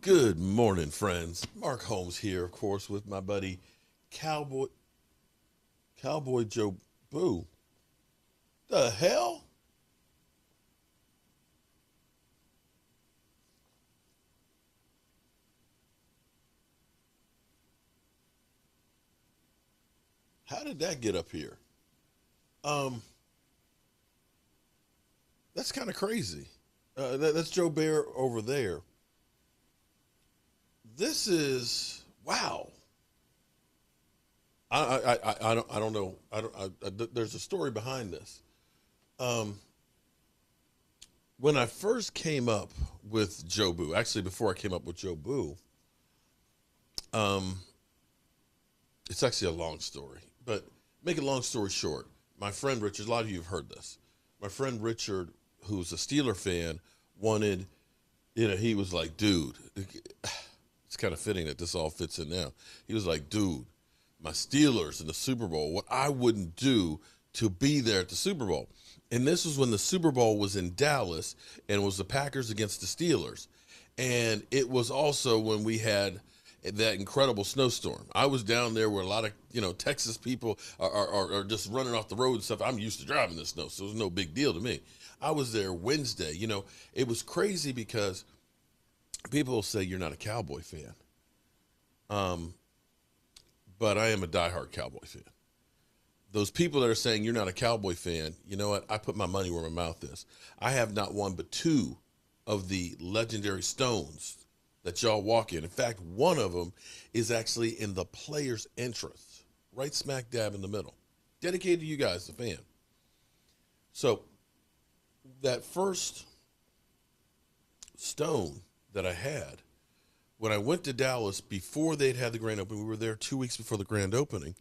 Good morning, friends. Mark Holmes here, of course, with my buddy Cowboy Joe Boo. The hell? How did that get up here? Um, that's kind of crazy. That's Joe Bear over there. This is wow. I don't know. There's a story behind this. Um, when I first came up with Joe Boo, actually before I came up with Joe Boo, um, it's actually a long story, but make a long story short, my friend Richard, a lot of you have heard this. My friend Richard, who's a Steeler fan, wanted, he was like, dude, it's kind of fitting that this all fits in now. He was like, dude, my Steelers in the Super Bowl, what I wouldn't do to be there at the Super Bowl. And this was when the Super Bowl was in Dallas and it was the Packers against the Steelers. And it was also when we had that incredible snowstorm. I was down there where a lot of, Texas people are just running off the road and stuff. I'm used to driving the snow, so it was no big deal to me. I was there Wednesday. It was crazy because people will say you're not a Cowboy fan. Um, but I am a diehard Cowboy fan. Those people that are saying you're not a Cowboy fan, you know what? I put my money where my mouth is. I have not one but two of the legendary stones that y'all walk in. In fact, one of them is actually in the player's entrance, right smack dab in the middle. Dedicated to you guys, the fan. So that first stone that I had, when I went to Dallas before they'd had the grand opening, we were there 2 weeks before the grand opening,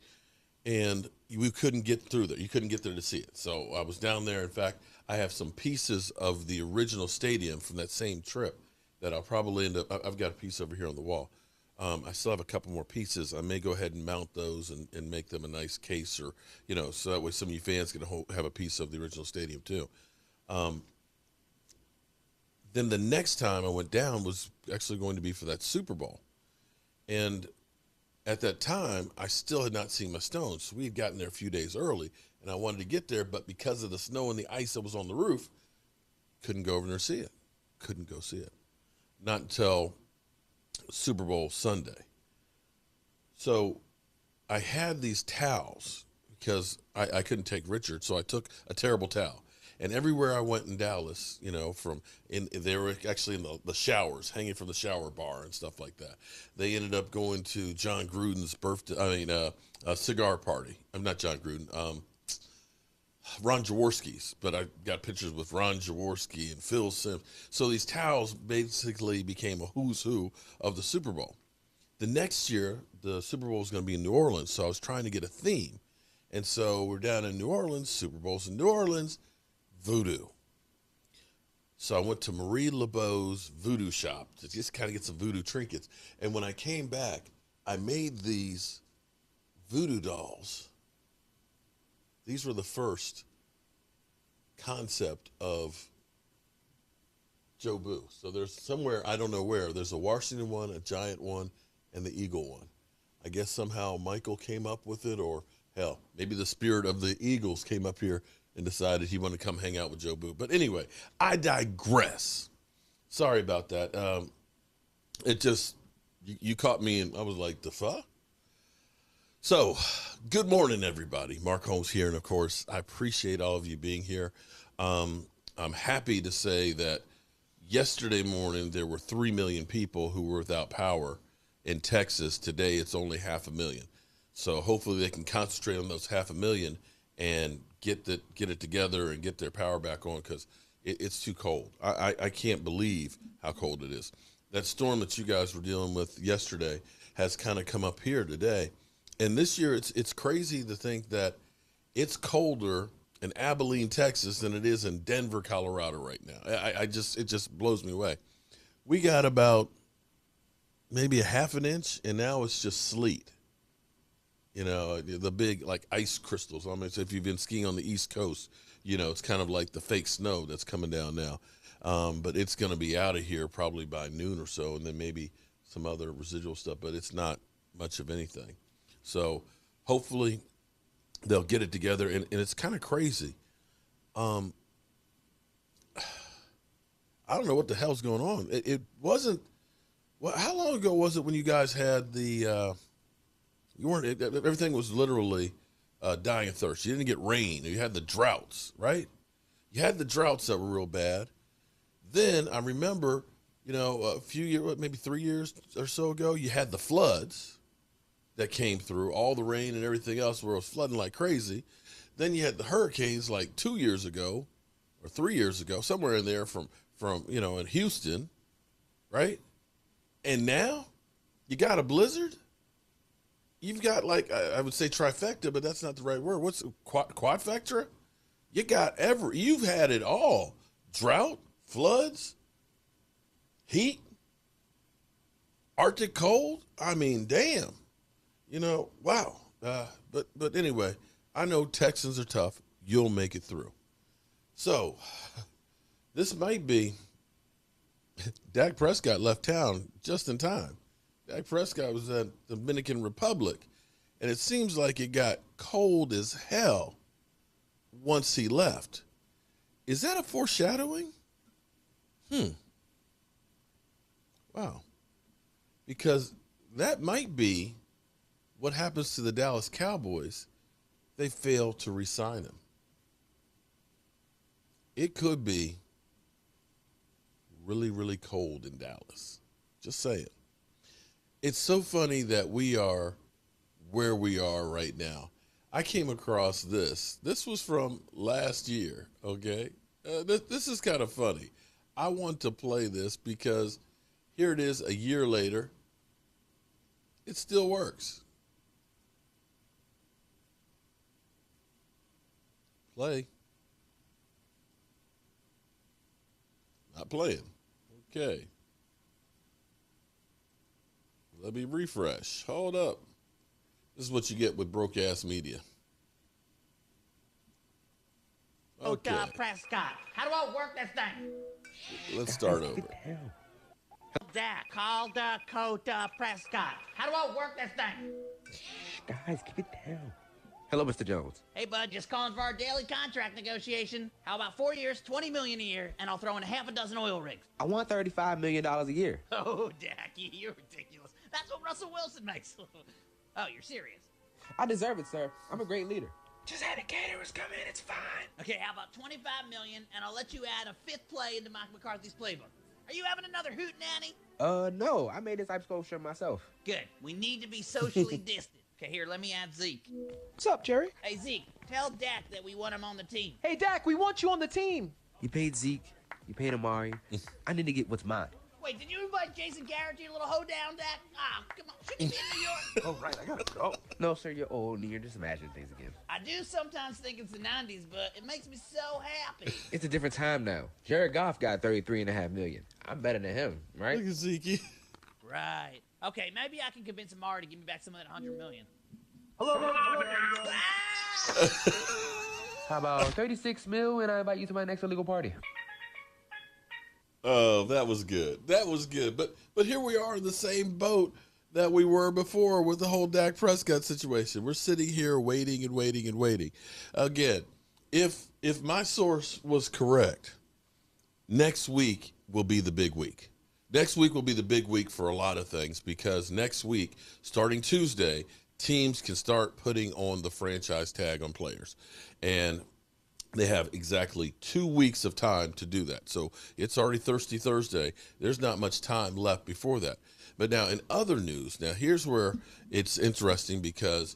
and we couldn't get through there. You couldn't get there to see it. So I was down there. In fact, I have some pieces of the original stadium from that same trip that I'll probably end up, I've got a piece over here on the wall. I still have a couple more pieces. I may go ahead and mount those and make them a nice case, or, so that way some of you fans can have a piece of the original stadium too. Um, then the next time I went down was actually going to be for that Super Bowl. And at that time, I still had not seen my stones. So we had gotten there a few days early, and I wanted to get there, but because of the snow and the ice that was on the roof, couldn't go over there and see it. Couldn't go see it. Not until Super Bowl Sunday. So I had these towels because I couldn't take Richard, so I took a terrible towel. And everywhere I went in Dallas, they were actually in the showers, hanging from the shower bar and stuff like that. They ended up going to John Gruden's cigar party. I'm not John Gruden, Ron Jaworski's, but I got pictures with Ron Jaworski and Phil Simms. So these towels basically became a who's who of the Super Bowl. The next year, the Super Bowl was going to be in New Orleans, so I was trying to get a theme. And so we're down in New Orleans, Super Bowl's in New Orleans, voodoo. So I went to Marie LeBeau's voodoo shop to just kind of get some voodoo trinkets. And when I came back, I made these voodoo dolls. These were the first concept of Joe Boo. So there's somewhere, I don't know where, there's a Washington one, a giant one, and the eagle one. I guess somehow Michael came up with it, or hell, maybe the spirit of the Eagles came up here and decided he wanted to come hang out with Joe Boo. But anyway, I digress. Sorry about that. It just, you caught me and I was like, the fuck? So, good morning, everybody. Mark Holmes here. And of course, I appreciate all of you being here. I'm happy to say that yesterday morning, there were 3 million people who were without power in Texas. Today, it's only 500,000. So hopefully they can concentrate on those 500,000 and get it together and get their power back on, because it's too cold. I can't believe how cold it is. That storm that you guys were dealing with yesterday has kind of come up here today. And this year it's crazy to think that it's colder in Abilene, Texas than it is in Denver, Colorado right now. It just blows me away. We got about maybe a half an inch, and now it's just sleet. The big like ice crystals. I mean, if you've been skiing on the East Coast, it's kind of like the fake snow that's coming down now. But it's going to be out of here probably by noon or so, and then maybe some other residual stuff, but it's not much of anything. So hopefully they'll get it together, and it's kind of crazy. I don't know what the hell's going on. It wasn't – well, how long ago was it when you guys had the you weren't – everything was literally dying of thirst. You didn't get rain. You had the droughts, right? You had the droughts that were real bad. Then I remember, a few years, maybe 3 years or so ago, you had the floods that came through, all the rain and everything else where it was flooding like crazy. Then you had the hurricanes like 2 years ago or 3 years ago, somewhere in there from in Houston, right? And now you got a blizzard. You've got like, I would say trifecta, but that's not the right word. What's quadfecta? You've had it all. Drought, floods, heat, Arctic cold. I mean, damn. Wow. But anyway, I know Texans are tough. You'll make it through. So this might be Dak Prescott left town just in time. Dak Prescott was at the Dominican Republic, and it seems like it got cold as hell once he left. Is that a foreshadowing? Wow. Because that might be what happens to the Dallas Cowboys. They fail to re-sign him. It could be really, really cold in Dallas. Just saying. It's so funny that we are where we are right now. I came across this. This was from last year, okay? This is kind of funny. I want to play this because here it is a year later. It still works. Play. Not playing. Okay. Let me refresh. Hold up. This is what you get with broke-ass media. Okay. Dak Prescott. How do I work this thing? Let's start over. Dak, call Dakota Prescott. How do I work this thing? Guys, keep it down. Hello, Mr. Jones. Hey, bud, just calling for our daily contract negotiation. How about 4 years, $20 million a year, and I'll throw in half a dozen oil rigs. I want $35 million a year. Oh, Dak, you're ridiculous. That's what Russell Wilson makes. Oh, you're serious? I deserve it, sir. I'm a great leader. Just had the caterers come in. It's fine. Okay, how about $25 million, and I'll let you add a fifth play into Mike McCarthy's playbook. Are you having another hoot nanny? No. I made this ice sculpture myself. Good. We need to be socially distant. Okay, here, let me add Zeke. What's up, Jerry? Hey, Zeke, tell Dak that we want him on the team. Hey, Dak, we want you on the team. You paid Zeke. You paid Amari. I need to get what's mine. Wait, did you invite Jason Garrett to your little hoedown, Dak? Ah, come on. Shouldn't you be in New York? Oh, right. I gotta go. No, sir. You're old and you're just imagining things again. I do sometimes think it's the 90s, but it makes me so happy. It's a different time now. Jared Goff got $33.5 million. I'm better than him, right? Look at Zeke. Right. Okay, maybe I can convince Amari to give me back some of that $100 million. Hello. How about 36 mil and I invite you to my next illegal party? Oh, that was good. That was good. But here we are in the same boat that we were before with the whole Dak Prescott situation. We're sitting here waiting and waiting and waiting. Again, if my source was correct, next week will be the big week. Next week will be the big week for a lot of things because next week, starting Tuesday, teams can start putting on the franchise tag on players. And they have exactly 2 weeks of time to do that. So it's already Thirsty Thursday. There's not much time left before that. But now in other news, now here's where it's interesting because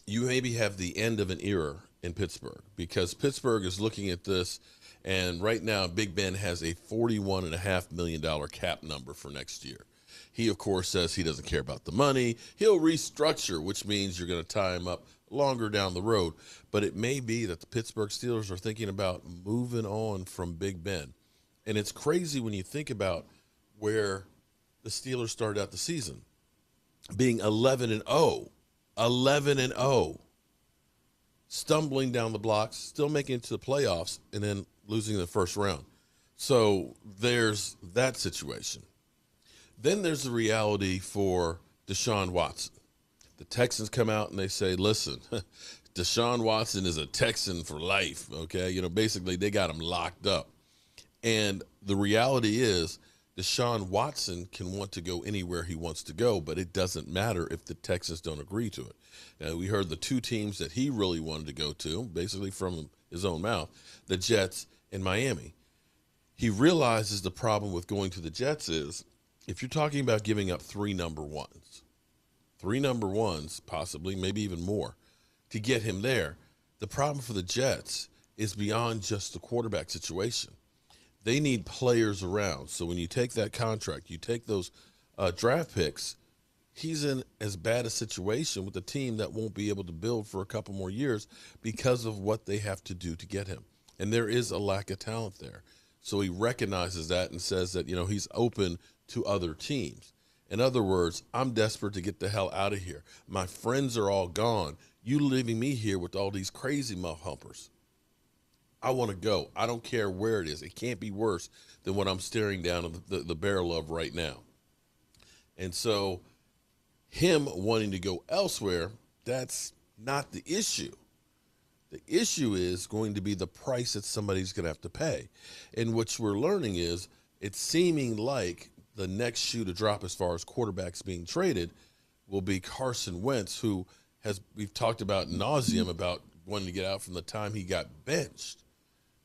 you maybe have the end of an era in Pittsburgh because Pittsburgh is looking at this, and right now Big Ben has a $41.5 million cap number for next year. He, of course, says he doesn't care about the money. He'll restructure, which means you're going to tie him up longer down the road. But it may be that the Pittsburgh Steelers are thinking about moving on from Big Ben. And it's crazy when you think about where the Steelers started out the season, being 11-0, 11-0, stumbling down the blocks, still making it to the playoffs, and then losing the first round. So there's that situation. Then there's the reality for Deshaun Watson. The Texans come out and they say, listen, Deshaun Watson is a Texan for life, okay? You know, basically they got him locked up. And the reality is Deshaun Watson can want to go anywhere he wants to go, but it doesn't matter if the Texans don't agree to it. Now, we heard the two teams that he really wanted to go to, basically from his own mouth, the Jets and Miami. He realizes the problem with going to the Jets is if you're talking about giving up three number ones, possibly, maybe even more, to get him there, the problem for the Jets is beyond just the quarterback situation. They need players around. So when you take that contract, you take those draft picks, he's in as bad a situation with a team that won't be able to build for a couple more years because of what they have to do to get him. And there is a lack of talent there. So he recognizes that and says that, you know, he's open to other teams. In other words, I'm desperate to get the hell out of here. My friends are all gone. You leaving me here with all these crazy muff humpers. I want to go. I don't care where it is. It can't be worse than what I'm staring down the barrel of right now. And so him wanting to go elsewhere, that's not the issue. The issue is going to be the price that somebody's going to have to pay. And what we're learning is it's seeming like the next shoe to drop as far as quarterbacks being traded will be Carson Wentz, who we've talked about nauseum about wanting to get out from the time he got benched.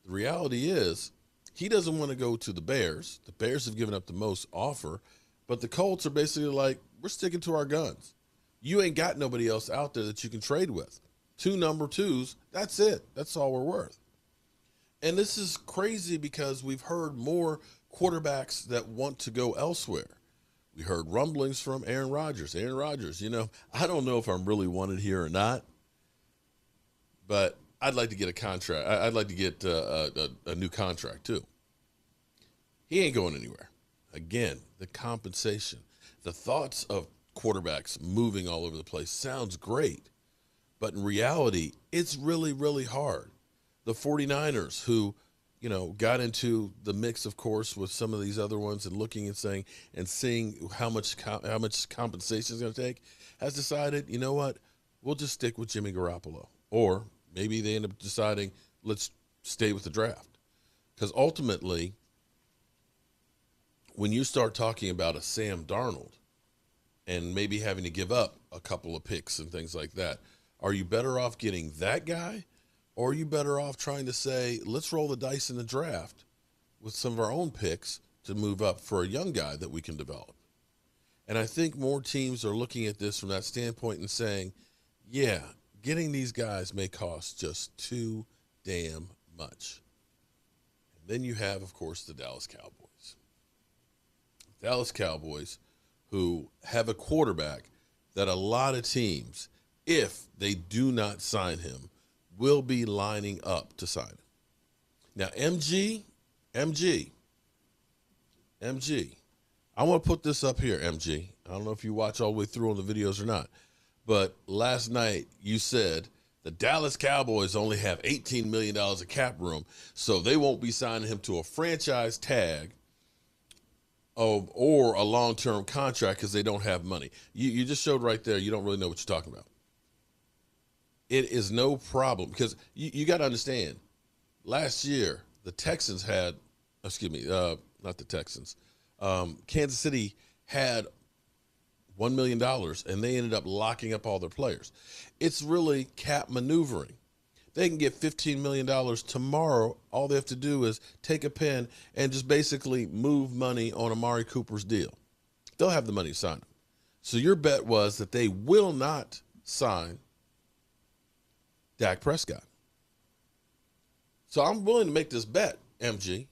The reality is he doesn't want to go to the Bears. The Bears have given up the most offer, but the Colts are basically like, we're sticking to our guns. You ain't got nobody else out there that you can trade with. Two number twos, that's it. That's all we're worth. And this is crazy because we've heard more quarterbacks that want to go elsewhere. We heard rumblings from Aaron Rodgers. Aaron Rodgers, you know, I don't know if I'm really wanted here or not, but I'd like to get a contract. I'd like to get a new contract too. He ain't going anywhere. Again, the compensation, the thoughts of quarterbacks moving all over the place sounds great, but in reality, it's really, really hard. The 49ers who, you know, got into the mix, of course, with some of these other ones and looking and saying and seeing how much compensation is going to take, has decided, you know what, we'll just stick with Jimmy Garoppolo. Or maybe they end up deciding, let's stay with the draft. Because ultimately, when you start talking about a Sam Darnold and maybe having to give up a couple of picks and things like that, are you better off getting that guy? Or are you better off trying to say, let's roll the dice in the draft with some of our own picks to move up for a young guy that we can develop? And I think more teams are looking at this from that standpoint and saying, yeah, getting these guys may cost just too damn much. And then you have, of course, the Dallas Cowboys. Dallas Cowboys, who have a quarterback that a lot of teams, if they do not sign him, will be lining up to sign him. Now, MG, I want to put this up here, MG. I don't know if you watch all the way through on the videos or not, but last night you said the Dallas Cowboys only have $18 million of cap room, so they won't be signing him to a franchise tag or a long-term contract because they don't have money. You just showed right there you don't really know what you're talking about. It is no problem because you got to understand, last year the Texans had, not the Texans, Kansas City had $1 million and they ended up locking up all their players. It's really cap maneuvering. They can get $15 million tomorrow. All they have to do is take a pen and just basically move money on Amari Cooper's deal. They'll have the money to sign him. So your bet was that they will not sign Dak Prescott. So I'm willing to make this bet, MG.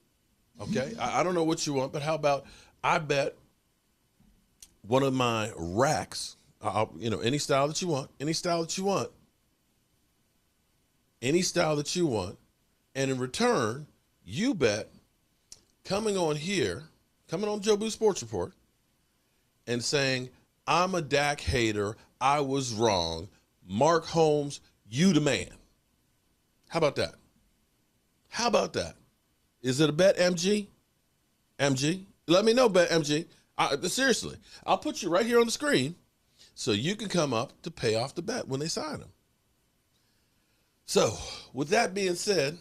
Okay? I don't know what you want, but how about I bet one of my racks, any style that you want, and in return, you bet coming on Joe Boo Sports Report and saying, I'm a Dak hater, I was wrong, Mark Holmes, you the man. How about that? Is it a bet, MG? MG. Let me know, MG. Seriously, I'll put you right here on the screen so you can come up to pay off the bet when they sign him. So, with that being said,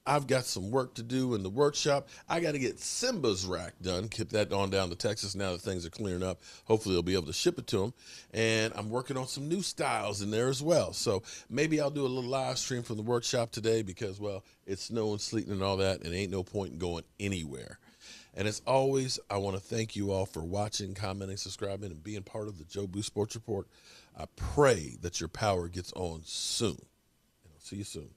I've got some work to do in the workshop. I got to get Simba's rack done. Keep that on down to Texas now that things are clearing up. Hopefully, they'll be able to ship it to him. And I'm working on some new styles in there as well. So maybe I'll do a little live stream from the workshop today because, well, it's snowing, sleeting, and all that, and ain't no point in going anywhere. And as always, I want to thank you all for watching, commenting, subscribing, and being part of the Joe Boo Sports Report. I pray that your power gets on soon. And I'll see you soon.